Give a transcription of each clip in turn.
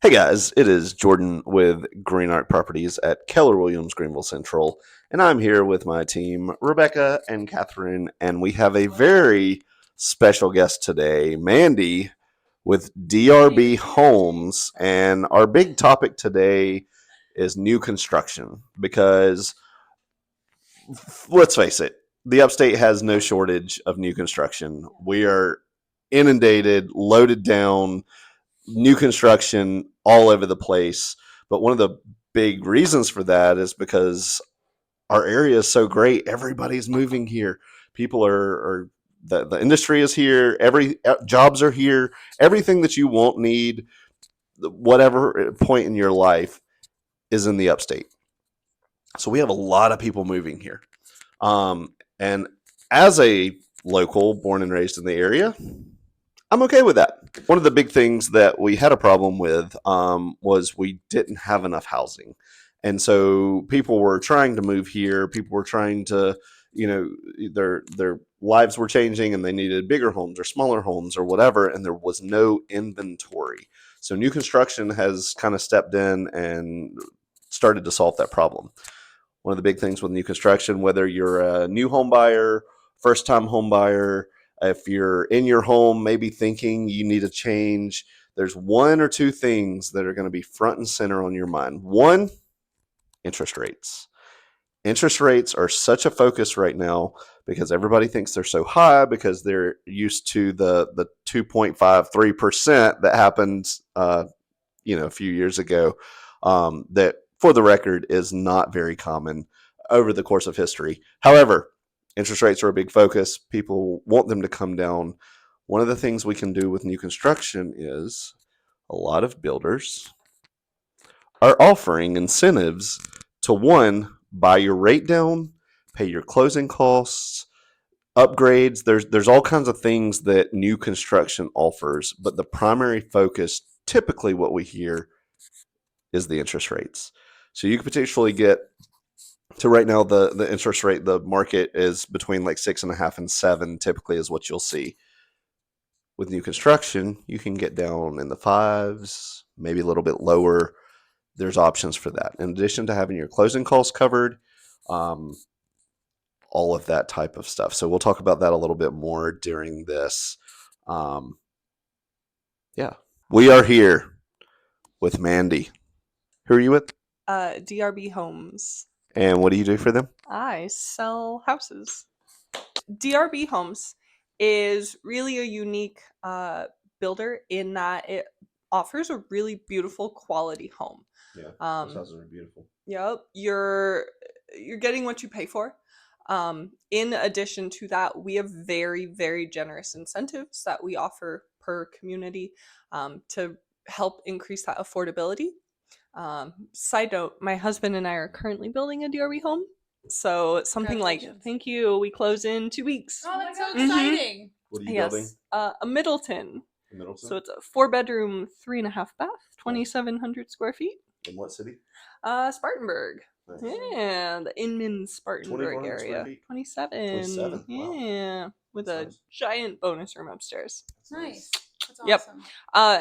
Hey guys, it is Jordan with Green Arc Properties at Keller Williams, Greenville Central, and I'm here with my team, Rebecca and Catherine, and we have a very special guest today, Mandy with DRB Homes, and our big topic today is new construction because let's face it, the upstate has no shortage of new construction. We are inundated, loaded down, new construction all over the place. But one of the big reasons for that is because our area is so great. Everybody's moving here. People are the industry is here. Every jobs are here. Everything that you won't need, whatever point in your life, is in the upstate. So we have a lot of people moving here. And as a local, born and raised in the area, I'm okay with that. One of the big things that we had a problem with was we didn't have enough housing. And so people were trying to move here. People were trying to, their lives were changing and they needed bigger homes or smaller homes or whatever. And there was no inventory. So new construction has kind of stepped in and started to solve that problem. One of the big things with new construction, whether you're a new home buyer, first time home buyer, if you're in your home, maybe thinking you need a change, there's one or two things that are going to be front and center on your mind. One, interest rates. Interest rates are such a focus right now because everybody thinks they're so high because they're used to the 2.53% that happened, a few years ago. That, for the record, is not very common over the course of history. However, interest rates are a big focus. People want them to come down. One of the things we can do with new construction is a lot of builders are offering incentives to, one, buy your rate down, pay your closing costs, upgrades. There's all kinds of things that new construction offers, but the primary focus, typically what we hear, is the interest rates. So you could potentially get to, right now, the interest rate, the market is between like 6.5 and 7, typically is what you'll see. With new construction, you can get down in the fives, maybe a little bit lower. There's options for that. In addition to having your closing costs covered, all of that type of stuff. So we'll talk about that a little bit more during this. Yeah. We are here with Mandy. Who are you with? DRB Homes. And what do you do for them? I sell houses. DRB Homes is really a unique builder in that it offers a really beautiful quality home. Yeah, Um, those houses are beautiful. Yep, you're getting what you pay for. In addition to that, we have very, very generous incentives that we offer per community to help increase that affordability. Side note, my husband and I are currently building a DRB home. So something like, thank you, we close in 2 weeks. Oh, that's so Mhm. exciting. What are you building? Yes, a Middleton. In Middleton? So it's a 4-bedroom, 3.5 bath, 2,700 square feet. In what city? Spartanburg. Nice. Yeah, the Inman Spartanburg 2,400 square area. feet? 27. 27, wow. Yeah, with That's a nice. giant bonus room upstairs. That's Nice. That's Yep. awesome.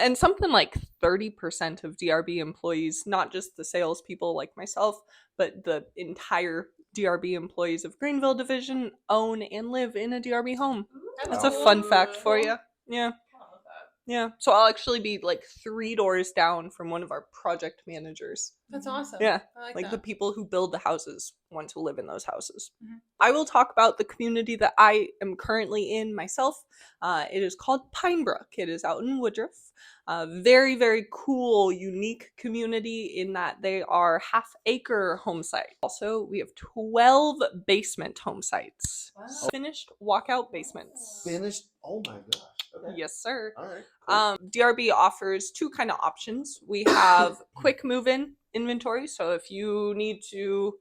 And something like 30% of DRB employees, not just the salespeople like myself, but the entire DRB employees of Greenville Division own and live in a DRB home. That's a fun fact for you. Yeah. Yeah. So I'll actually be like 3 doors down from one of our project managers. That's awesome. Yeah. I Like the that. people who build the houses want to live in those houses. Mhm. I will talk about the community that I am currently in myself. It is called Pinebrook. It is out in Woodruff. Very, very cool, unique community in that they are half-acre home sites. Also, we have 12 basement home sites. Wow. Finished walkout basements. Finished? Oh my gosh. Okay. Yes, sir. All right. Cool. DRB offers 2 kind of options. We have quick move-in inventory. So if you need to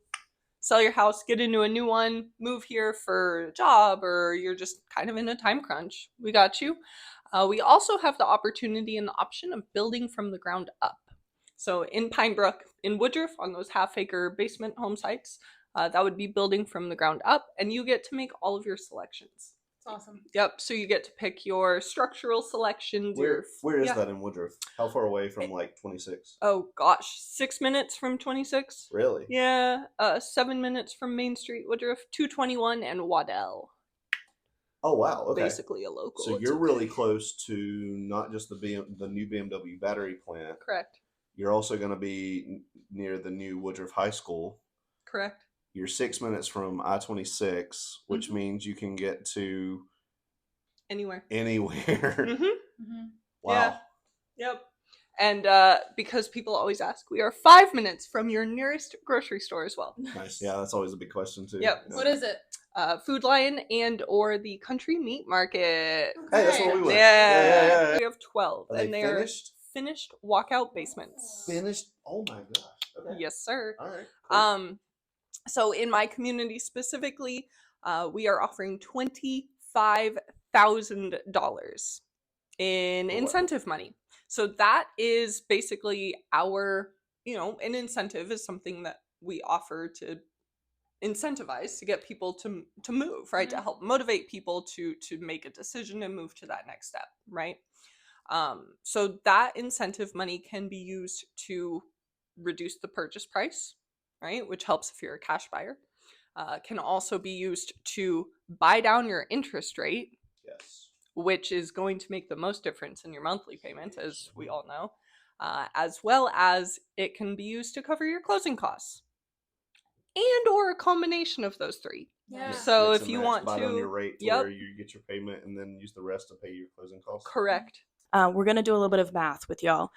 sell your house, get into a new one, move here for a job, or you're just kind of in a time crunch, we got you. We also have the opportunity and the option of building from the ground up. So in Pinebrook, in Woodruff, on those half-acre basement home sites, that would be building from the ground up, and you get to make all of your selections. That's awesome. Yep. So you get to pick your structural selections. Where is yeah. that in Woodruff? How far away from like 26? Oh gosh, 6 minutes from 26. Really? Yeah. 7 minutes from Main Street, Woodruff, 221 and Waddell. Oh wow. Okay. Basically a local. So It's you're okay. really close to not just the new BMW battery plant. Correct. You're also going to be near the new Woodruff High School. Correct. You're 6 minutes from I-26, which means you can get to anywhere. Wow. Yeah. Yep. And because people always ask, we are 5 minutes from your nearest grocery store as well. Nice. Yeah, that's always a big question too. Yep. Yeah. What is it? Food Lion and or the Country Meat Market. Okay. Hey, that's where we went. Yeah. We have 12, Are and they they are finished? finished walkout basements. Finished? Oh my gosh. Okay. Yes, sir. All right. Cool. So in my community specifically, we are offering $25,000 in incentive money. So that is basically our, an incentive is something that we offer to incentivize to get people to move, right? To help motivate people to make a decision and move to that next step, right? So that incentive money can be used to reduce the purchase price, right? Which helps if you're a cash buyer. Can also be used to buy down your interest rate. Yes. Which is going to make the most difference in your monthly payment, as we all know, as well as it can be used to cover your closing costs, and or a combination of those three. Yeah. So Mix if and you match, want buy down to, your rate to where you get your payment, and then use the rest to pay your closing costs. Correct. We're going to do a little bit of math with y'all.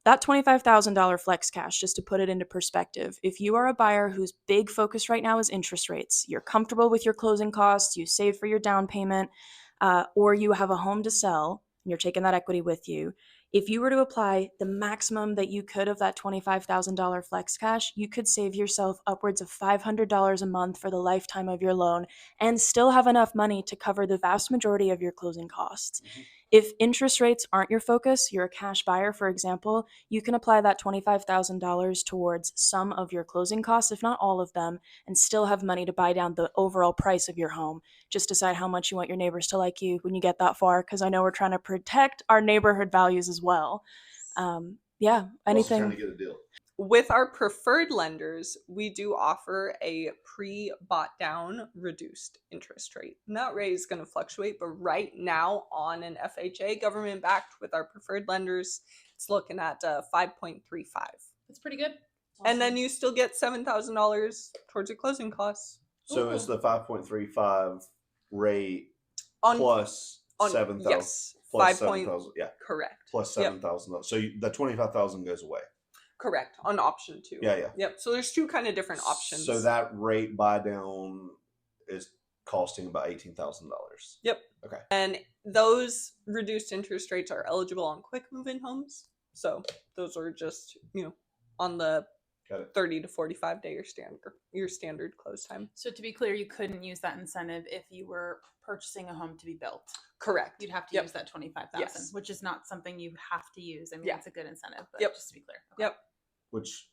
That $25,000 flex cash, just to put it into perspective, if you are a buyer whose big focus right now is interest rates, you're comfortable with your closing costs, you saved for your down payment, or you have a home to sell, and you're taking that equity with you, if you were to apply the maximum that you could of that $25,000 flex cash, you could save yourself upwards of $500 a month for the lifetime of your loan and still have enough money to cover the vast majority of your closing costs. Mm-hmm. If interest rates aren't your focus, you're a cash buyer, for example, you can apply that $25,000 towards some of your closing costs, if not all of them, and still have money to buy down the overall price of your home. Just decide how much you want your neighbors to like you when you get that far, because I know we're trying to protect our neighborhood values as well. Anything. Also trying to get a deal. With our preferred lenders, we do offer a pre-bought down reduced interest rate. And that rate is going to fluctuate, but right now on an FHA government backed with our preferred lenders, it's looking at 5.35. That's pretty good. And then you still get $7,000 towards your closing costs. So it's the 5.35 rate plus 7,000. Yes, Plus 5 7,000. Yeah. Correct. Plus $7,000. So the 25,000 goes away. Correct. On option 2. Yeah. Yep. So there's two kind of different options. So that rate buy down is costing about $18,000. Yep. Okay. And those reduced interest rates are eligible on quick move-in homes. So those are just, on the 30 to 45 day your standard close time. So to be clear, you couldn't use that incentive if you were purchasing a home to be built. Correct. You'd have to use that 25,000, Yes. which is not something you have to use. I mean, it's a good incentive, but just to be clear. Okay. Yep. Which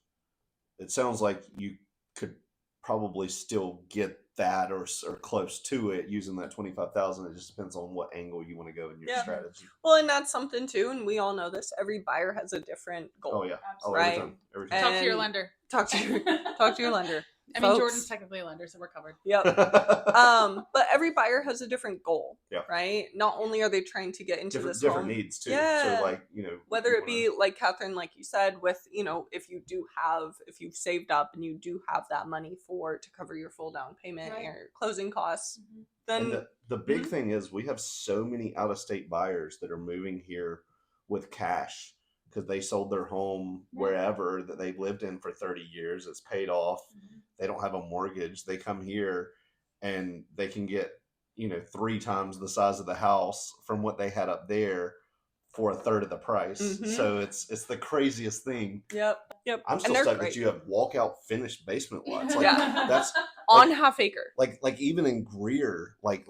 it sounds like you could probably still get that or close to it using that 25,000. It just depends on what angle you want to go in your strategy. Well, and that's something too, and we all know this. Every buyer has a different goal. Oh yeah. Right. Every time. Talk to your lender. Talk to your lender. I mean, Folks. Jordan's technically a lender, so we're covered. Yep. But every buyer has a different goal, right? Not only are they trying to get into this different home, needs too. Yeah. So like, whether it be like Catherine, like you said, with, if you've saved up and you do have that money to cover your full down payment and your closing costs, then and the big thing is we have so many out of state buyers that are moving here with cash because they sold their home wherever that they've lived in for 30 years. It's paid off. They don't have a mortgage. They come here and they can get, 3 times the size of the house from what they had up there for a third of the price. So it's the craziest thing. Yep. I'm still stuck that you have walkout finished basement lots. Like, that's on half acre. Like even in Greer, like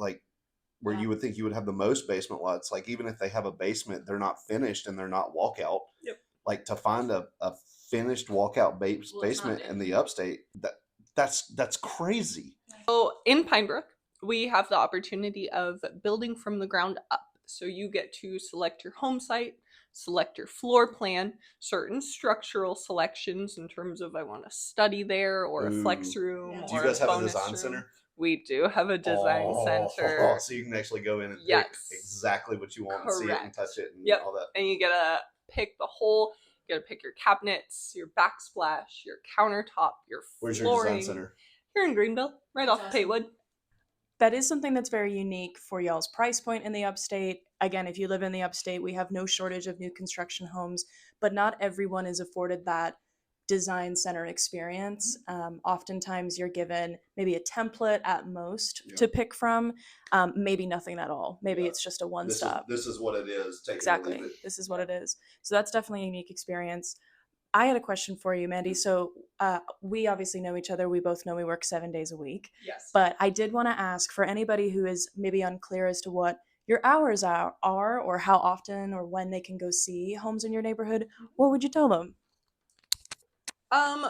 where you would think you would have the most basement lots, like even if they have a basement, they're not finished and they're not walkout. Yep. Like to find a finished walkout basement in the upstate, that's crazy. So in Pinebrook, we have the opportunity of building from the ground up. So you get to select your home site, select your floor plan, certain structural selections in terms of I want a study there or a flex Ooh. room Yeah. Do you or guys a have a bonus design room. center? We do have a design center. So you can actually go in and pick Yes. exactly what you want and see it and Correct. touch it and Yep. all that. And you gotta pick the whole, you gotta pick your cabinets, your backsplash, your countertop, your Where's your flooring. design center? Here in Greenville, right That's off awesome. Patewood. That is something that's very unique for y'all's price point in the upstate. Again, if you live in the upstate, we have no shortage of new construction homes, but not everyone is afforded that design center experience. Oftentimes you're given maybe a template at most Yeah. to pick from, maybe nothing at all. Maybe Yeah. it's just a one This stop. is what it is. Take Exactly. it or leave it. This is what it is. So that's definitely a unique experience. I had a question for you, Mandy. So we obviously know each other. We both know we work 7 days a week. Yes. But I did want to ask for anybody who is maybe unclear as to what your hours are or how often or when they can go see homes in your neighborhood, what would you tell them?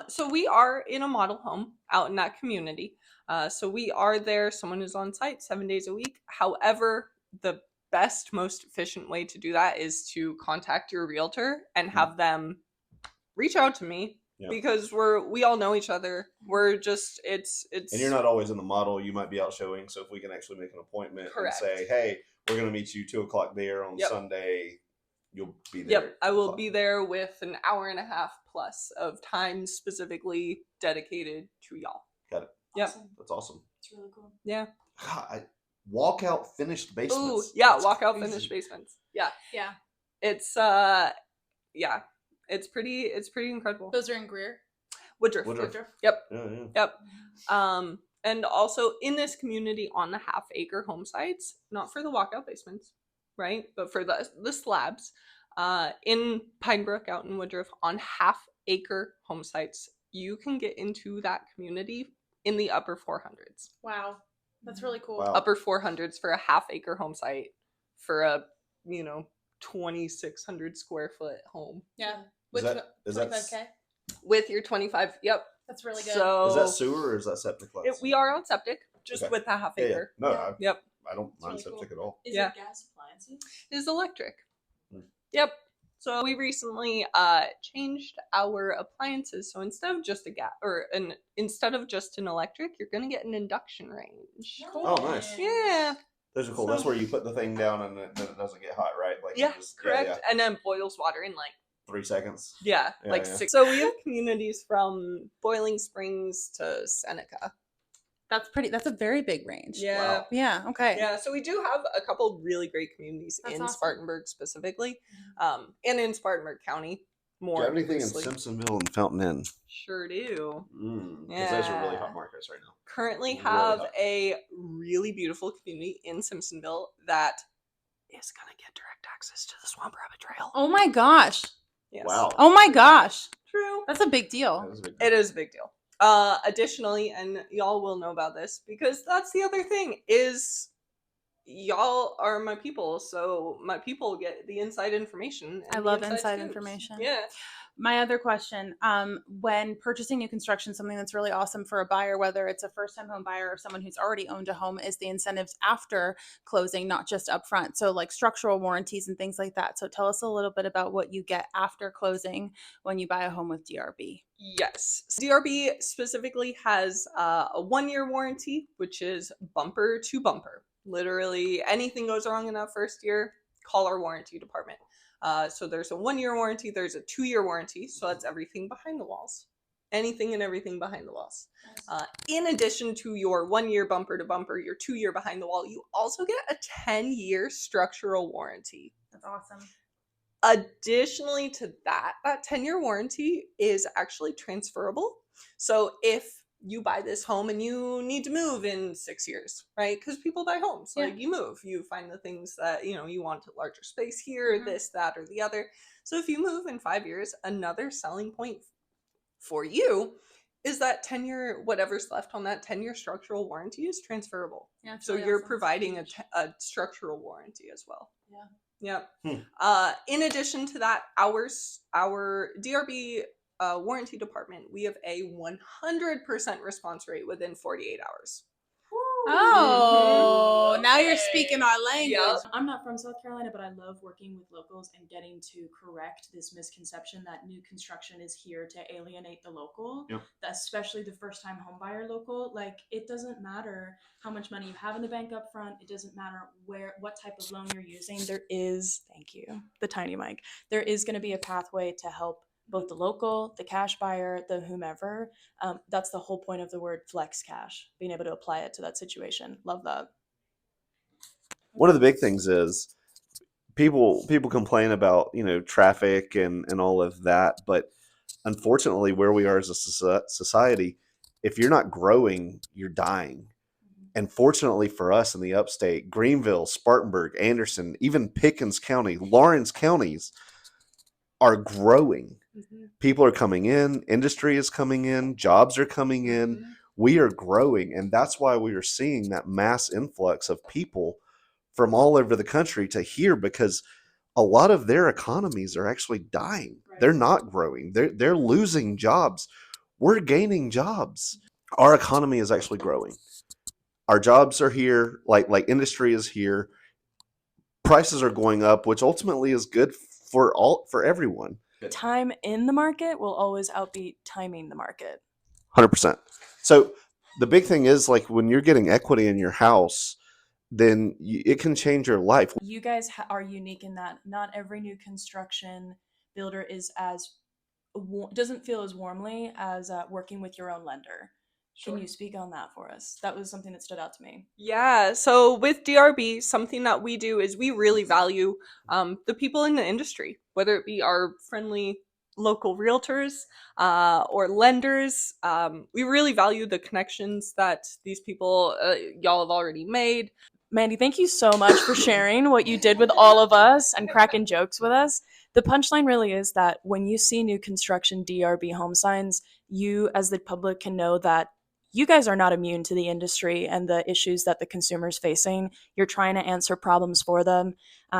So we are in a model home out in that community. So we are there. Someone is on site 7 days a week. However, the best, most efficient way to do that is to contact your realtor and have them reach out to me. Yep. Because we all know each other. We're just it's And you're not always in the model. You might be out showing. So if we can actually make an appointment Correct. and say, hey, we're going to meet you 2:00 there on Yep. Sunday, you'll be there. Yep, I will be there with an hour and a half plus of time specifically dedicated to y'all. Got it. Yep. Awesome. That's awesome. It's really cool. Yeah. God, walkout finished Ooh, basements. yeah, That's walkout crazy. finished basements. Yeah. Yeah. It's yeah. It's pretty incredible. Those are in Greer. Woodruff. Woodruff. Yep. Yeah. Yep. And also in this community on the half-acre home sites, not for the walkout basements, right? But for the slabs, in Pinebrook out in Woodruff on half-acre home sites, you can get into that community in the upper 400s. Wow. That's really cool. Wow. Upper 400s for a half-acre home site for a, 2,600 square foot home. Yeah. Is With that- is that- 25K? With your 25, yep. That's really good. So Is that sewer or is that septic class? we are on septic, just Okay. with the half Yeah. acre. No, Yeah. Yep. I don't mind really cool. septic at all. Is Yeah. it gas appliances? It is electric. Hmm. Yep. So we recently changed our appliances. So instead of just a gas instead of just an electric, you're gonna get an induction range. Oh, nice. Yeah. Those are cool. That's where you put the thing down and then it doesn't get hot, right? Like Yeah. you just, Correct. Yeah, And then boils water in 3 seconds. Yeah, Yeah. 6. So we have communities from Boiling Springs to Seneca. That's a very big range. Yeah. Wow. Yeah. Okay. Yeah, so we do have a couple really great communities That's in awesome. Spartanburg specifically, and in Spartanburg County Do more. you have anything in loosely. Simpsonville and Fountain Inn? Sure do. Because those are really Yeah. hot markets right now. Currently Really have hot. a really beautiful community in Simpsonville that is gonna get direct access to the Swamp Rabbit Trail. Oh my gosh. Yes. Wow. Oh my gosh. True. That's a big deal. That is a big It is a big deal. Additionally, and y'all will know about this because that's the other thing is y'all are my people, so my people get the inside information. I and love the inside scoops. information. Yeah. My other question, when purchasing new construction, something that's really awesome for a buyer, whether it's a first-time home buyer or someone who's already owned a home, is the incentives after closing, not just upfront. So like structural warranties and things like that. So tell us a little bit about what you get after closing when you buy a home with DRB. Yes. DRB specifically has a 1-year warranty, which is bumper to bumper. Literally anything goes wrong in that first year, call our warranty department. So there's a 1-year warranty, there's a 2-year warranty, so that's everything behind the walls. Anything and everything behind the walls. In addition to your 1-year bumper to bumper, your 2-year behind the wall, you also get a 10-year structural warranty. That's awesome. Additionally to that 10-year warranty is actually transferable. So if you buy this home and you need to move in 6 years, right? Because people buy homes, Yeah. like you move, you find the things that you want a larger space here, this, that, or the other. So if you move in 5 years, another selling point for you is that 10-year, whatever's left on that 10-year structural warranty is transferable. Yeah, it's So really you're awesome. providing a structural warranty as well. Yeah. Yep. In addition to that, our DRB warranty department, we have a 100% response rate within 48 hours. Oh, now you're speaking our language. Yep. I'm not from South Carolina, but I love working with locals and getting to correct this misconception that new construction is here to alienate the local, Yep. especially the first-time homebuyer local. Like, it doesn't matter how much money you have in the bank up front. It doesn't matter what type of loan you're using. There is, thank you, the tiny mic. There is going to be a pathway to help both the local, the cash buyer, the whomever. That's the whole point of the word flex cash, being able to apply it to that situation. Love that. One of the big things is people complain about traffic and all of that, but unfortunately, where we are as a society, if you're not growing, you're dying. And fortunately for us in the upstate, Greenville, Spartanburg, Anderson, even Pickens County, Lawrence counties are growing. People are coming in, industry is coming in, jobs are coming in. We are growing, and that's why we are seeing that mass influx of people from all over the country to here, because a lot of their economies are actually dying. Right. They're not growing. They're losing jobs. We're gaining jobs. Our economy is actually growing. Our jobs are here, like industry is here. Prices are going up, which ultimately is good for everyone. Time in the market will always outbeat timing the market. 100%. So the big thing is, like, when you're getting equity in your house, then it can change your life. You guys are unique in that not every new construction builder is doesn't feel as warmly as working with your own lender. Sure. Can you speak on that for us? That was something that stood out to me. Yeah, so with DRB, something that we do is we really value the people in the industry, whether it be our friendly local realtors or lenders. We really value the connections that these people, y'all have already made. Mandy, thank you so much for sharing what you did with all of us and cracking jokes with us. The punchline really is that when you see new construction DRB home signs, you as the public can know that you guys are not immune to the industry and the issues that the consumer's facing. You're trying to answer problems for them.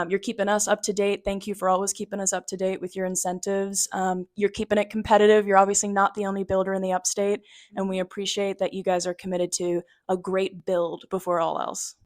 You're keeping us up to date. Thank you for always keeping us up to date with your incentives. You're keeping it competitive. You're obviously not the only builder in the upstate, and we appreciate that you guys are committed to a great build before all else.